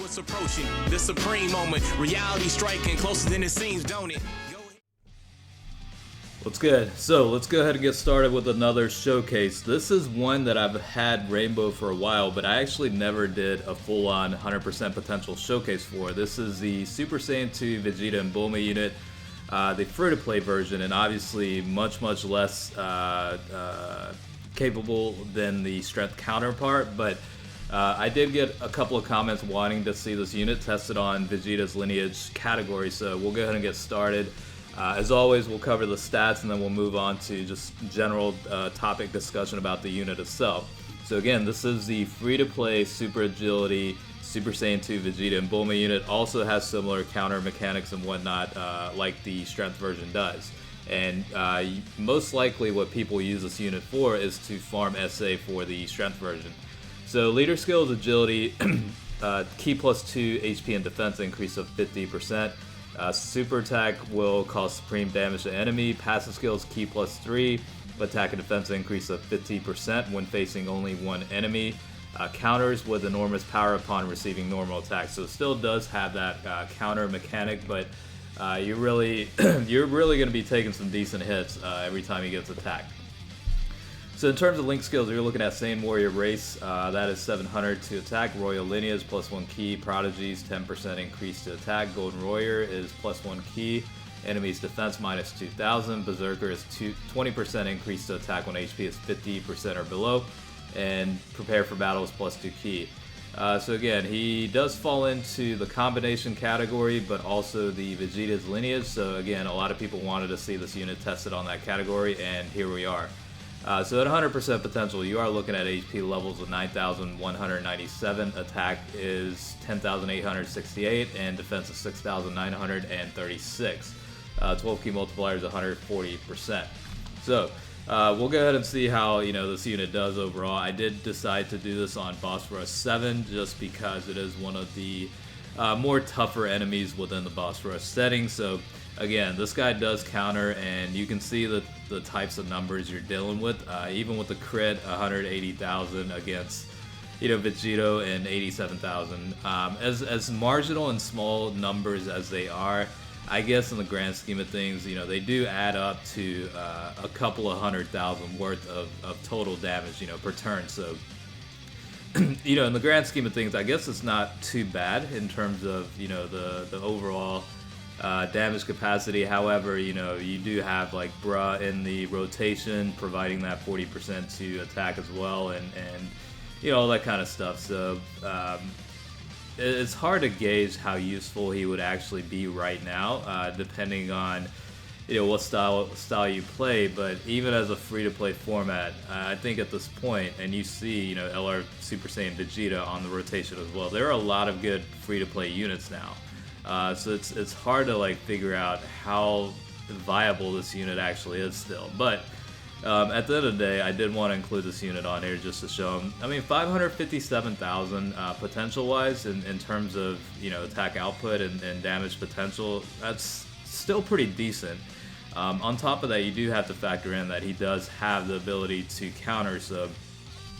it's approaching the supreme moment. Reality striking closer than it seems, don't it? What's good? So let's go ahead and get started with another showcase. This is one that I've had Rainbow for a while, but I actually never did a full-on 100% potential showcase for. This is the Super Saiyan 2 Vegeta and Bulma unit, the free-to-play version, and obviously much less capable than the strength counterpart, but I did get a couple of comments wanting to see this unit tested on Vegeta's Lineage category, so we'll go ahead and get started. As always, we'll cover the stats and then we'll move on to just general topic discussion about the unit itself. So again, this is the free-to-play Super Agility Super Saiyan 2 Vegeta and Bulma unit. Also has similar counter mechanics and whatnot like the strength version does. And most likely what people use this unit for is to farm SA for the strength version. So leader skills, agility, Ki plus 2 HP and defense increase of 50%. Super attack will cause supreme damage to enemy. Passive skills, Ki plus 3, attack and defense increase of 50% when facing only one enemy. Counters with enormous power upon receiving normal attacks. So it still does have that counter mechanic, but you're really going to be taking some decent hits every time he gets attacked. So in terms of link skills, you're looking at Saiyan Warrior Race, that is 700 to attack. Royal Lineage, plus 1 Ki. Prodigies, 10% increase to attack. Golden Warrior is plus 1 Ki. Enemy's defense minus 2000. Berserker is 20% increase to attack when HP is 50% or below. And Prepare for Battle is plus 2 Ki. So again, he does fall into the combination category, but also the Vegeta's Lineage. So again, a lot of people wanted to see this unit tested on that category, and here we are. So at 100% potential, you are looking at HP levels of 9,197, attack is 10,868, and defense is 6,936. 12 Ki Multiplier is 140%. So we'll go ahead and see how this unit does overall. I did decide to do this on Boss Rush 7 just because it is one of the more tougher enemies within the Boss Rush setting. So again, this guy does counter, and you can see the types of numbers you're dealing with. Even with the crit, 180,000 against Vegito and 87,000. As marginal and small numbers as they are, I guess in the grand scheme of things, they do add up to a couple of 100,000 worth of total damage, per turn. So, in the grand scheme of things, I guess it's not too bad in terms of, the overall damage capacity. However, you do have like Bra in the rotation, providing that 40% to attack as well, and all that kind of stuff. So, it's hard to gauge how useful he would actually be right now, depending on what style you play. But even as a free-to-play format, I think at this point, and you see LR Super Saiyan Vegeta on the rotation as well, there are a lot of good free-to-play units now. So it's hard to figure out how viable this unit actually is still. But at the end of the day, I did want to include this unit on here just to show them. I mean, 557,000 potential-wise in terms of attack output and damage potential. That's still pretty decent. On top of that, you do have to factor in that he does have the ability to counter. So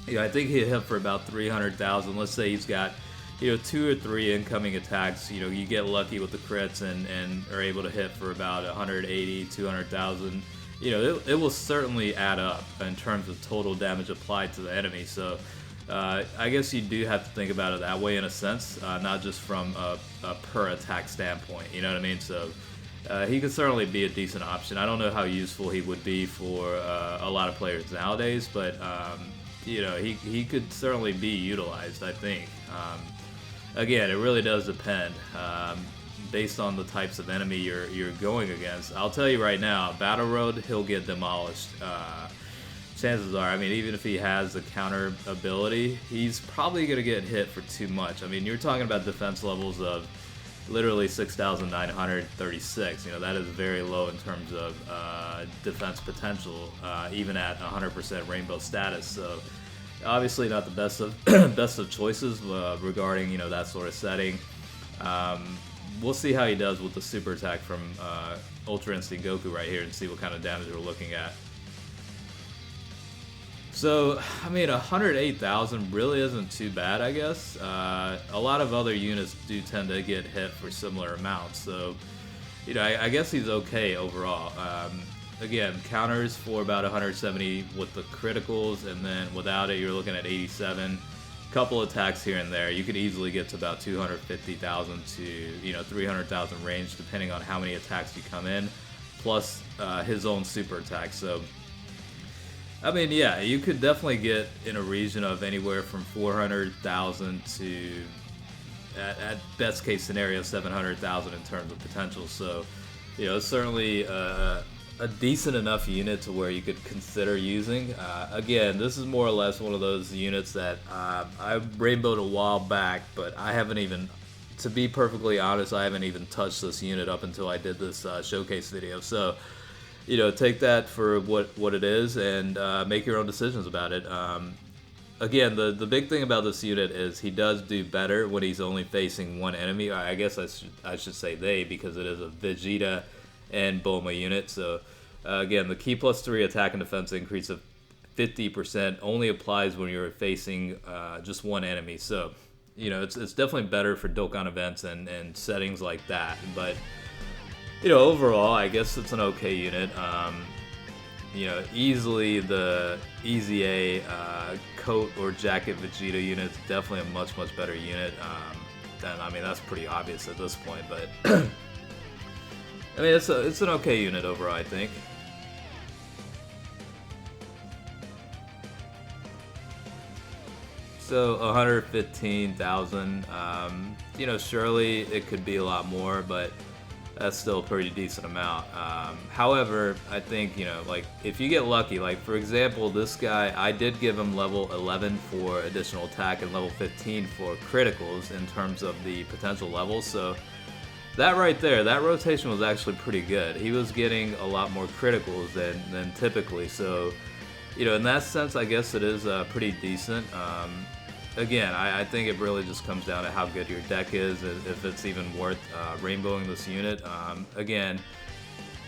I think he hit for about 300,000. Let's say he's got 2 or 3 incoming attacks. You get lucky with the crits and are able to hit for about 180, 200,000. It will certainly add up in terms of total damage applied to the enemy. So I guess you do have to think about it that way in a sense, not just from a per attack standpoint. You know what I mean? So he could certainly be a decent option. I don't know how useful he would be for a lot of players nowadays, but he could certainly be utilized, I think. Again, it really does depend. Based on the types of enemy you're going against. I'll tell you right now, Battle Road, he'll get demolished. Chances are, I mean, even if he has the counter ability, he's probably going to get hit for too much. I mean, you're talking about defense levels of literally 6,936. That is very low in terms of defense potential, even at 100% rainbow status. So obviously not the best of choices regarding that sort of setting. We'll see how he does with the super attack from Ultra Instinct Goku right here and see what kind of damage we're looking at. So, I mean, 108,000 really isn't too bad, I guess. A lot of other units do tend to get hit for similar amounts, so, you know, I guess he's okay overall. Again, counters for about 170 with the criticals, and then without it, you're looking at 87. Couple attacks here and there. You could easily get to about 250,000 to, you know, 300,000 range, depending on how many attacks you come in, plus his own super attack. So, I mean, yeah, you could definitely get in a region of anywhere from 400,000 to, at best case scenario, 700,000 in terms of potential. So, you know, it's certainly a decent enough unit to where you could consider using. Again, this is more or less one of those units that I rainbowed a while back, but I haven't even, to be perfectly honest, I haven't even touched this unit up until I did this showcase video. So, you know, take that for what it is and make your own decisions about it. Again, the big thing about this unit is he does do better when he's only facing one enemy. I guess I should say they, because it is a Vegeta and Bulma unit. So again, the Ki +3 attack and defense increase of 50% only applies when you're facing just one enemy. So, you know, it's definitely better for Dokkan events and settings like that. But, you know, overall, I guess it's an okay unit. You know, easily the Easy A coat or jacket Vegeta unit is definitely a much better unit. I mean, that's pretty obvious at this point, but I mean, it's an okay unit overall, I think. So 115,000. You know, surely it could be a lot more, but that's still a pretty decent amount. However, I think, you know, like, if you get lucky, like, for example, this guy, I did give him level 11 for additional attack and level 15 for criticals in terms of the potential levels, so that right there, that rotation was actually pretty good. He was getting a lot more criticals than typically, so, you know, in that sense, I guess it is pretty decent. Again, I think it really just comes down to how good your deck is, if it's even worth rainbowing this unit. Again,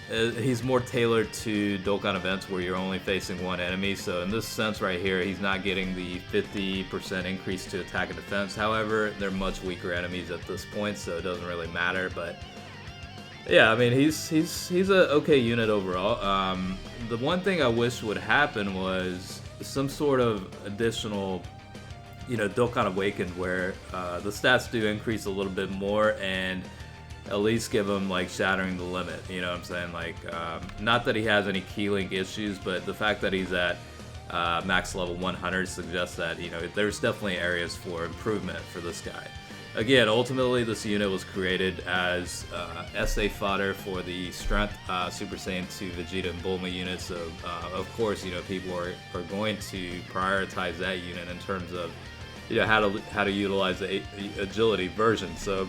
he's more tailored to Dokkan events where you're only facing one enemy, so in this sense right here, he's not getting the 50% increase to attack and defense. However, they're much weaker enemies at this point, so it doesn't really matter. But yeah, I mean, he's a okay unit overall. The one thing I wish would happen was some sort of additional, you know, Dokkan Awakened where the stats do increase a little bit more and at least give him, like, shattering the limit, you know what I'm saying? Like, not that he has any key link issues, but the fact that he's at max level 100 suggests that, you know, there's definitely areas for improvement for this guy. Again, ultimately, this unit was created as SA fodder for the Strength Super Saiyan 2 Vegeta and Bulma unit, so of course, you know, people are going to prioritize that unit in terms of, you know, how to utilize the agility version. So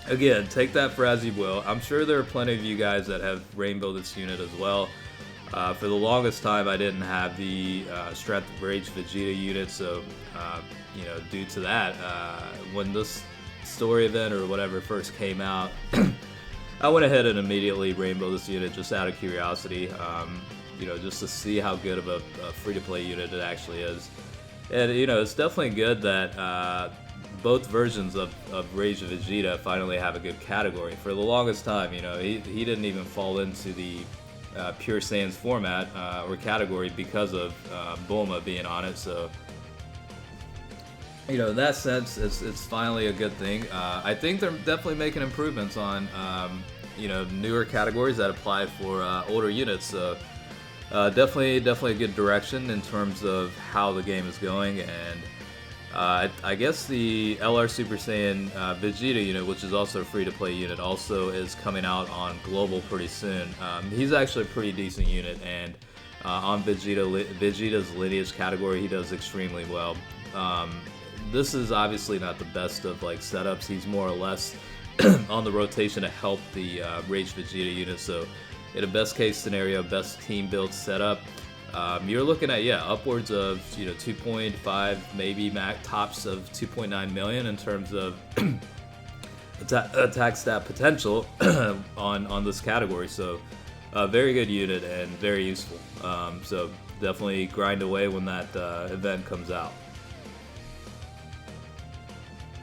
again, take that for as you will. I'm sure there are plenty of you guys that have rainbowed this unit as well. For the longest time, I didn't have the Strength Rage Vegeta unit, so you know, due to that, when this story event or whatever first came out, I went ahead and immediately rainbowed this unit just out of curiosity, you know, just to see how good of a free-to-play unit it actually is. And, you know, it's definitely good that both versions of Rage Vegeta finally have a good category. For the longest time, you know, he didn't even fall into the Pure Saiyans format or category because of Bulma being on it. So, you know, in that sense, it's finally a good thing. I think they're definitely making improvements on, you know, newer categories that apply for older units. So, definitely a good direction in terms of how the game is going. And I guess the LR Super Saiyan Vegeta unit, which is also a free-to-play unit, also is coming out on Global pretty soon. He's actually a pretty decent unit, and on Vegeta's Lineage category, he does extremely well. This is obviously not the best of, like, setups. He's more or less on the rotation to help the Rage Vegeta unit, so in a best case scenario, best team build setup, you're looking at, yeah, upwards of, you know, 2.5, maybe max tops of 2.9 million in terms of attack stat potential on this category. So very good unit and very useful. So definitely grind away when that event comes out.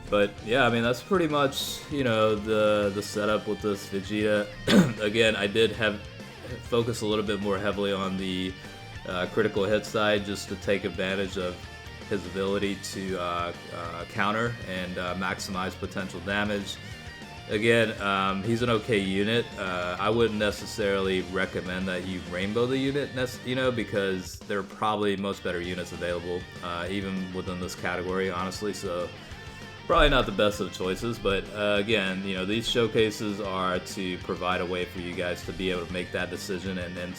But yeah, I mean, that's pretty much, you know, the setup with this Vegeta. Again, I did focus a little bit more heavily on the critical hit side, just to take advantage of his ability to counter and maximize potential damage. Again, he's an okay unit. I wouldn't necessarily recommend that you rainbow the unit, you know, because there are probably most better units available, even within this category, honestly. So probably not the best of choices, but again, you know, these showcases are to provide a way for you guys to be able to make that decision and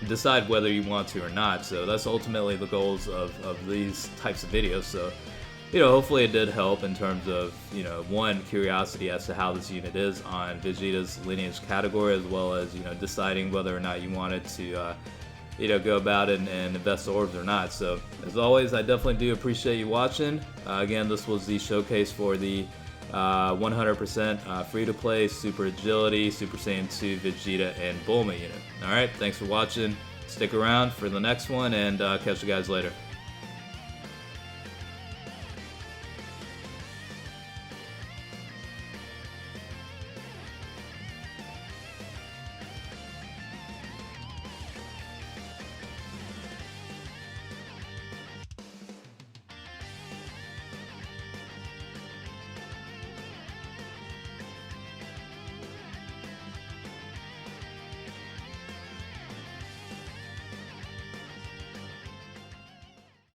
decide whether you want to or not. So that's ultimately the goals of these types of videos. So, you know, hopefully it did help in terms of, you know, one, curiosity as to how this unit is on Vegeta's Lineage category, as well as, you know, deciding whether or not you wanted to, you know, go about it and invest orbs or not. So, as always, I definitely do appreciate you watching. Again, this was the showcase for the 100% free-to-play Super Agility, Super Saiyan 2, Vegeta, and Bulma unit. Alright, thanks for watching. Stick around for the next one, and catch you guys later.